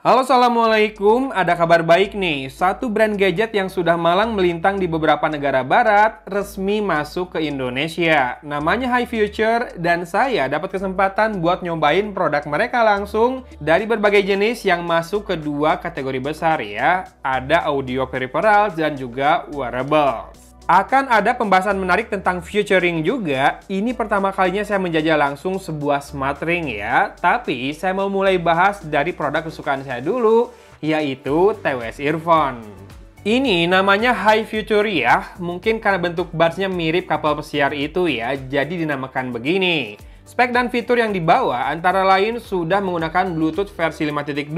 Halo, Assalamualaikum. Ada kabar baik nih. Satu brand gadget yang sudah malang melintang di beberapa negara barat resmi masuk ke Indonesia. Namanya High Future dan saya dapat kesempatan buat nyobain produk mereka langsung dari berbagai jenis yang masuk ke dua kategori besar ya. Ada audio peripherals dan juga wearables. Akan ada pembahasan menarik tentang futuring juga. Ini pertama kalinya saya menjajah langsung sebuah smart ring ya. Tapi saya mau mulai bahas dari produk kesukaan saya dulu, yaitu TWS Earphone. Ini namanya High Future ya. Mungkin karena bentuk budsnya mirip kapal pesiar itu ya, jadi dinamakan begini. Spek dan fitur yang dibawa antara lain sudah menggunakan Bluetooth versi 5.2,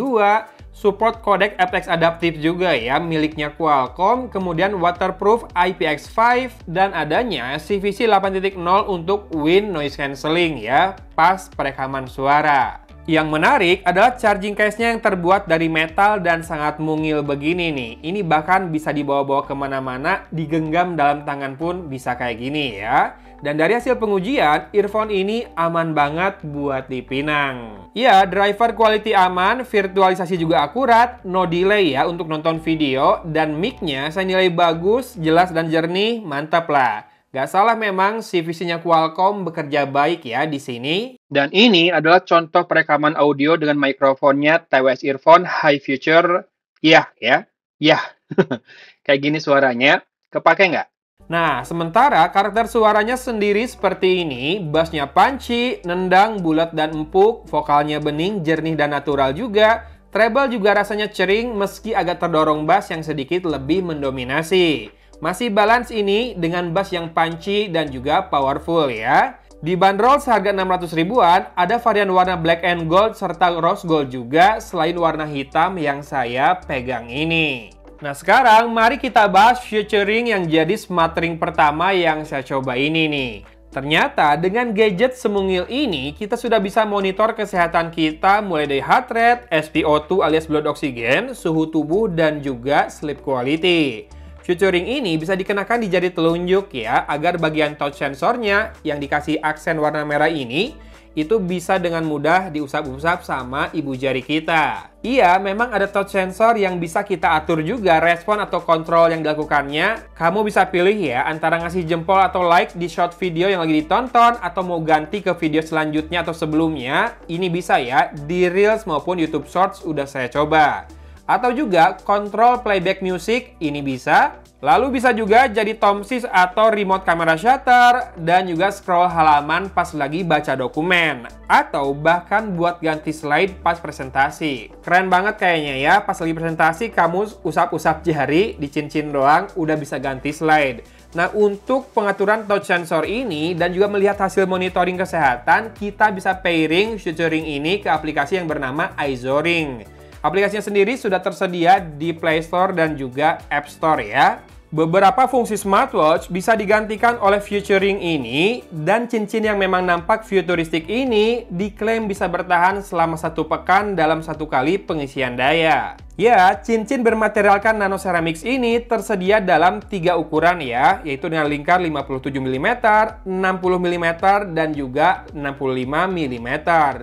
support codec aptX adaptif juga ya, miliknya Qualcomm, kemudian waterproof IPX5, dan adanya CVC 8.0 untuk wind noise cancelling ya, pas perekaman suara. Yang menarik adalah charging case-nya yang terbuat dari metal dan sangat mungil begini nih. Ini bahkan bisa dibawa-bawa kemana-mana, digenggam dalam tangan pun bisa kayak gini ya. Dan dari hasil pengujian, earphone ini aman banget buat dipinang. Ya, driver quality aman, virtualisasi juga akurat, no delay ya untuk nonton video, dan mic-nya saya nilai bagus, jelas dan jernih, mantap lah. Gak salah memang CVC-nya Qualcomm bekerja baik ya di sini. Dan ini adalah contoh perekaman audio dengan mikrofonnya TWS Earphone High Future. Ya. Kayak gini suaranya. Kepake nggak? Nah, sementara karakter suaranya sendiri seperti ini, bassnya punchy, nendang, bulat dan empuk, vokalnya bening, jernih dan natural juga, treble juga rasanya cering meski agak terdorong bass yang sedikit lebih mendominasi. Masih balance ini dengan bass yang punchy dan juga powerful ya. Dibanderol seharga 600 ribuan, ada varian warna black and gold serta rose gold juga selain warna hitam yang saya pegang ini. Nah sekarang mari kita bahas futuring yang jadi smart ring pertama yang saya coba ini nih. Ternyata dengan gadget semungil ini kita sudah bisa monitor kesehatan kita mulai dari heart rate, SpO2 alias blood oxygen, suhu tubuh dan juga sleep quality. Futuring ini bisa dikenakan di jari telunjuk ya, agar bagian touch sensornya yang dikasih aksen warna merah ini itu bisa dengan mudah diusap-usap sama ibu jari kita. Iya, memang ada touch sensor yang bisa kita atur juga respon atau kontrol yang dilakukannya. Kamu bisa pilih ya antara ngasih jempol atau like di short video yang lagi ditonton atau mau ganti ke video selanjutnya atau sebelumnya. Ini bisa ya, di Reels maupun YouTube Shorts udah saya coba. Atau juga kontrol playback music, ini bisa. Lalu bisa juga jadi tomsis atau remote camera shutter dan juga scroll halaman pas lagi baca dokumen. Atau bahkan buat ganti slide pas presentasi. Keren banget kayaknya ya, pas lagi presentasi kamu usap-usap jari, dicincin doang udah bisa ganti slide. Nah untuk pengaturan touch sensor ini dan juga melihat hasil monitoring kesehatan, kita bisa pairing futuring ini ke aplikasi yang bernama iZoring. Aplikasinya sendiri sudah tersedia di Play Store dan juga App Store ya. Beberapa fungsi smartwatch bisa digantikan oleh futuring ini dan cincin yang memang nampak futuristik ini diklaim bisa bertahan selama 1 pekan dalam 1 kali pengisian daya. Ya, cincin bermaterialkan nanoceramics ini tersedia dalam 3 ukuran ya, yaitu dengan lingkar 57 mm, 60 mm, dan juga 65 mm.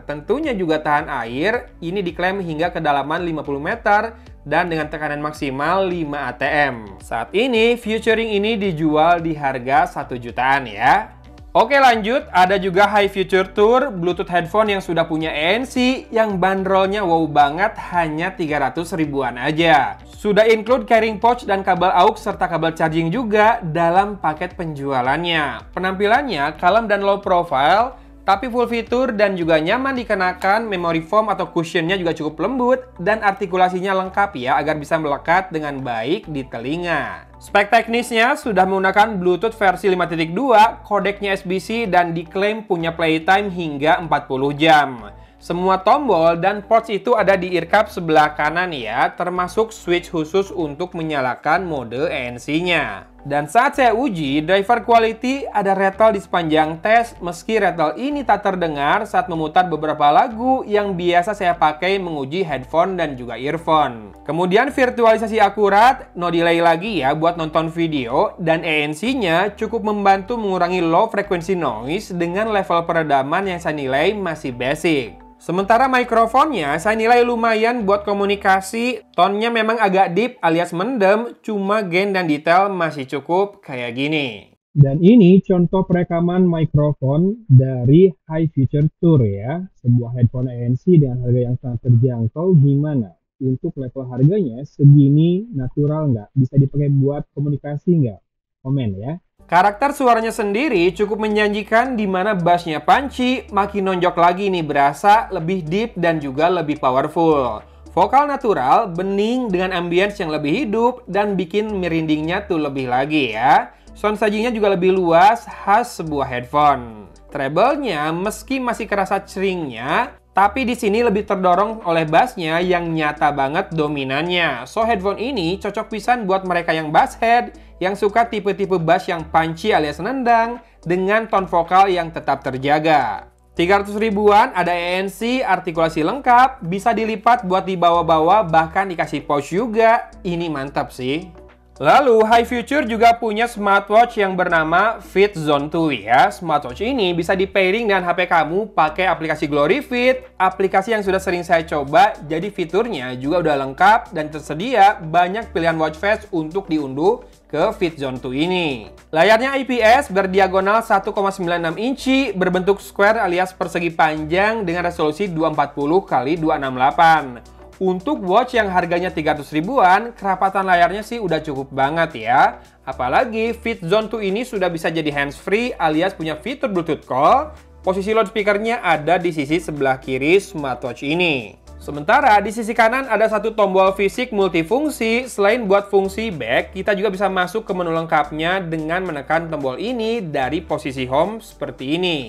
Tentunya juga tahan air, ini diklaim hingga kedalaman 50 meter dan dengan tekanan maksimal 5 atm. Saat ini, futuring ini dijual di harga 1 jutaan ya. Oke lanjut, ada juga High Future Tour Bluetooth headphone yang sudah punya ANC yang bandrolnya wow banget hanya 300 ribuan aja. Sudah include carrying pouch dan kabel aux serta kabel charging juga dalam paket penjualannya. Penampilannya kalem dan low profile, tapi full fitur dan juga nyaman dikenakan, memory foam atau cushionnya juga cukup lembut, dan artikulasinya lengkap ya agar bisa melekat dengan baik di telinga. Spek teknisnya sudah menggunakan Bluetooth versi 5.2, kodeknya SBC, dan diklaim punya playtime hingga 40 jam. Semua tombol dan ports itu ada di ear cup sebelah kanan ya, termasuk switch khusus untuk menyalakan mode ANC-nya. Dan saat saya uji, driver quality ada rattle di sepanjang tes, meski rattle ini tak terdengar saat memutar beberapa lagu yang biasa saya pakai menguji headphone dan juga earphone. Kemudian virtualisasi akurat, no delay lagi ya buat nonton video, dan ANC-nya cukup membantu mengurangi low frequency noise dengan level peredaman yang saya nilai masih basic. Sementara mikrofonnya saya nilai lumayan buat komunikasi, tonnya memang agak deep alias mendem, cuma gain dan detail masih cukup kayak gini. Dan ini contoh perekaman mikrofon dari Hi Future Tour ya, sebuah headphone ANC dengan harga yang sangat terjangkau. Gimana? Untuk level harganya segini natural nggak? Bisa dipakai buat komunikasi nggak? Komen ya. Karakter suaranya sendiri cukup menjanjikan di mana bassnya Panci makin nonjok lagi nih, berasa lebih deep dan juga lebih powerful. Vokal natural, bening dengan ambience yang lebih hidup dan bikin merindingnya tuh lebih lagi ya. Sound sajinya juga lebih luas, khas sebuah headphone. Treble-nya meski masih kerasa ceringnya, tapi di sini lebih terdorong oleh bassnya yang nyata banget dominannya. So headphone ini cocok pisan buat mereka yang bass head, yang suka tipe-tipe bass yang punchy alias nendang, dengan tone vokal yang tetap terjaga. 300 ribuan, ada ANC, artikulasi lengkap, bisa dilipat buat dibawa-bawa, bahkan dikasih pouch juga. Ini mantap sih. Lalu, Hi Future juga punya smartwatch yang bernama Fit Zone 2 ya. Smartwatch ini bisa di-pairing dengan HP kamu pakai aplikasi Glory Fit, aplikasi yang sudah sering saya coba, jadi fiturnya juga udah lengkap dan tersedia banyak pilihan watch face untuk diunduh ke Fit Zone 2 ini. Layarnya IPS berdiagonal 1,96 inci, berbentuk square alias persegi panjang dengan resolusi 240x268. Untuk watch yang harganya 300 ribuan, kerapatan layarnya sih udah cukup banget ya. Apalagi Fit Zone 2 ini sudah bisa jadi hands-free alias punya fitur Bluetooth call. Posisi loudspeakernya ada di sisi sebelah kiri smartwatch ini. Sementara di sisi kanan ada satu tombol fisik multifungsi. Selain buat fungsi back, kita juga bisa masuk ke menu lengkapnya dengan menekan tombol ini dari posisi home seperti ini.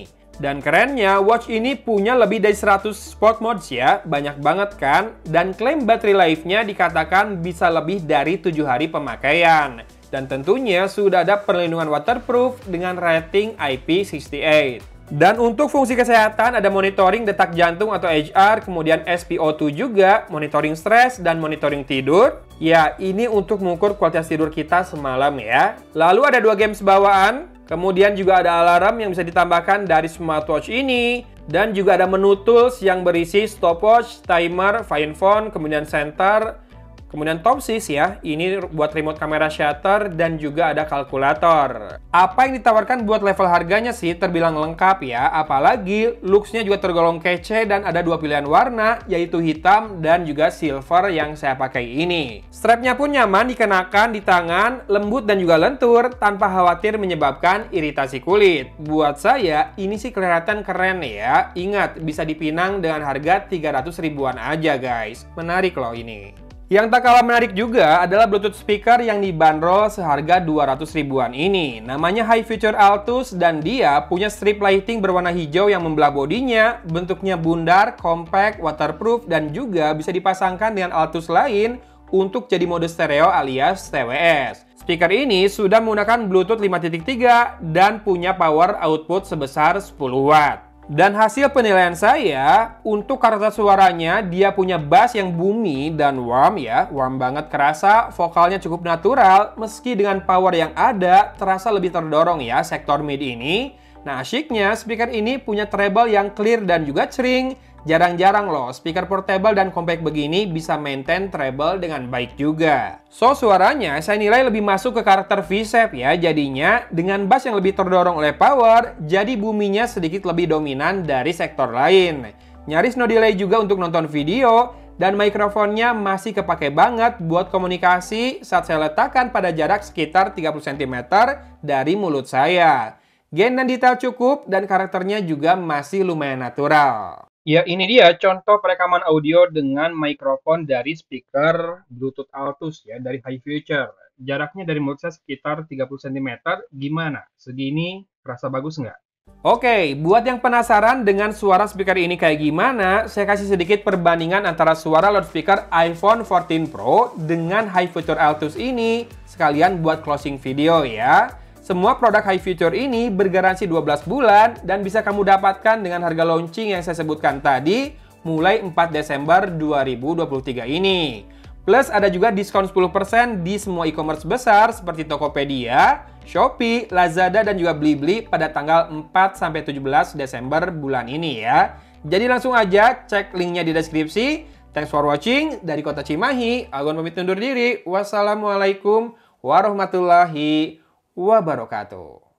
Dan kerennya, watch ini punya lebih dari 100 sport modes ya, banyak banget kan? Dan klaim baterai life-nya dikatakan bisa lebih dari 7 hari pemakaian. Dan tentunya sudah ada perlindungan waterproof dengan rating IP68. Dan untuk fungsi kesehatan ada monitoring detak jantung atau HR, kemudian SpO2 juga, monitoring stres, dan monitoring tidur. Ya, ini untuk mengukur kualitas tidur kita semalam ya. Lalu ada 2 games bawaan. Kemudian juga ada alarm yang bisa ditambahkan dari smartwatch ini. Dan juga ada menu tools yang berisi stopwatch, timer, find phone, kemudian center, kemudian top sys ya. Ini buat remote kamera shutter dan juga ada kalkulator. Apa yang ditawarkan buat level harganya sih terbilang lengkap ya. Apalagi looks-nya juga tergolong kece dan ada 2 pilihan warna, yaitu hitam dan juga silver yang saya pakai ini. Strapnya pun nyaman dikenakan di tangan, lembut dan juga lentur tanpa khawatir menyebabkan iritasi kulit. Buat saya ini sih kelihatan keren ya. Ingat, bisa dipinang dengan harga 300 ribuan aja guys. Menarik loh ini. Yang tak kalah menarik juga adalah Bluetooth speaker yang dibanderol seharga 200 ribuan ini. Namanya Hi Future Altus dan dia punya strip lighting berwarna hijau yang membelah bodinya, bentuknya bundar, compact, waterproof, dan juga bisa dipasangkan dengan Altus lain untuk jadi mode stereo alias TWS. Speaker ini sudah menggunakan Bluetooth 5.3 dan punya power output sebesar 10 watt. Dan hasil penilaian saya, untuk karakter suaranya, dia punya bass yang boomy dan warm ya. Warm banget kerasa, vokalnya cukup natural, meski dengan power yang ada, terasa lebih terdorong ya sektor mid ini. Nah, asyiknya, speaker ini punya treble yang clear dan juga cering. Jarang-jarang loh, speaker portable dan compact begini bisa maintain treble dengan baik juga. So, suaranya saya nilai lebih masuk ke karakter V-shape ya. Jadinya, dengan bass yang lebih terdorong oleh power, jadi buminya sedikit lebih dominan dari sektor lain. Nyaris no delay juga untuk nonton video, dan mikrofonnya masih kepake banget buat komunikasi saat saya letakkan pada jarak sekitar 30 cm dari mulut saya. Gain dan detail cukup, dan karakternya juga masih lumayan natural. Ya, ini dia contoh perekaman audio dengan mikrofon dari speaker Bluetooth Altus ya, dari Hi Future. Jaraknya dari mulut saya sekitar 30 cm. Gimana? Segini terasa bagus nggak? Oke, buat yang penasaran dengan suara speaker ini kayak gimana, saya kasih sedikit perbandingan antara suara loudspeaker iPhone 14 Pro dengan Hi Future Altus ini, sekalian buat closing video ya. Semua produk Hi Future ini bergaransi 12 bulan dan bisa kamu dapatkan dengan harga launching yang saya sebutkan tadi mulai 4 Desember 2023 ini. Plus ada juga diskon 10% di semua e-commerce besar seperti Tokopedia, Shopee, Lazada, dan juga Blibli pada tanggal 4-17 Desember bulan ini ya. Jadi langsung aja cek linknya di deskripsi. Thanks for watching. Dari Kota Cimahi, Agon pamit undur diri. Wassalamualaikum warahmatullahi wabarakatuh.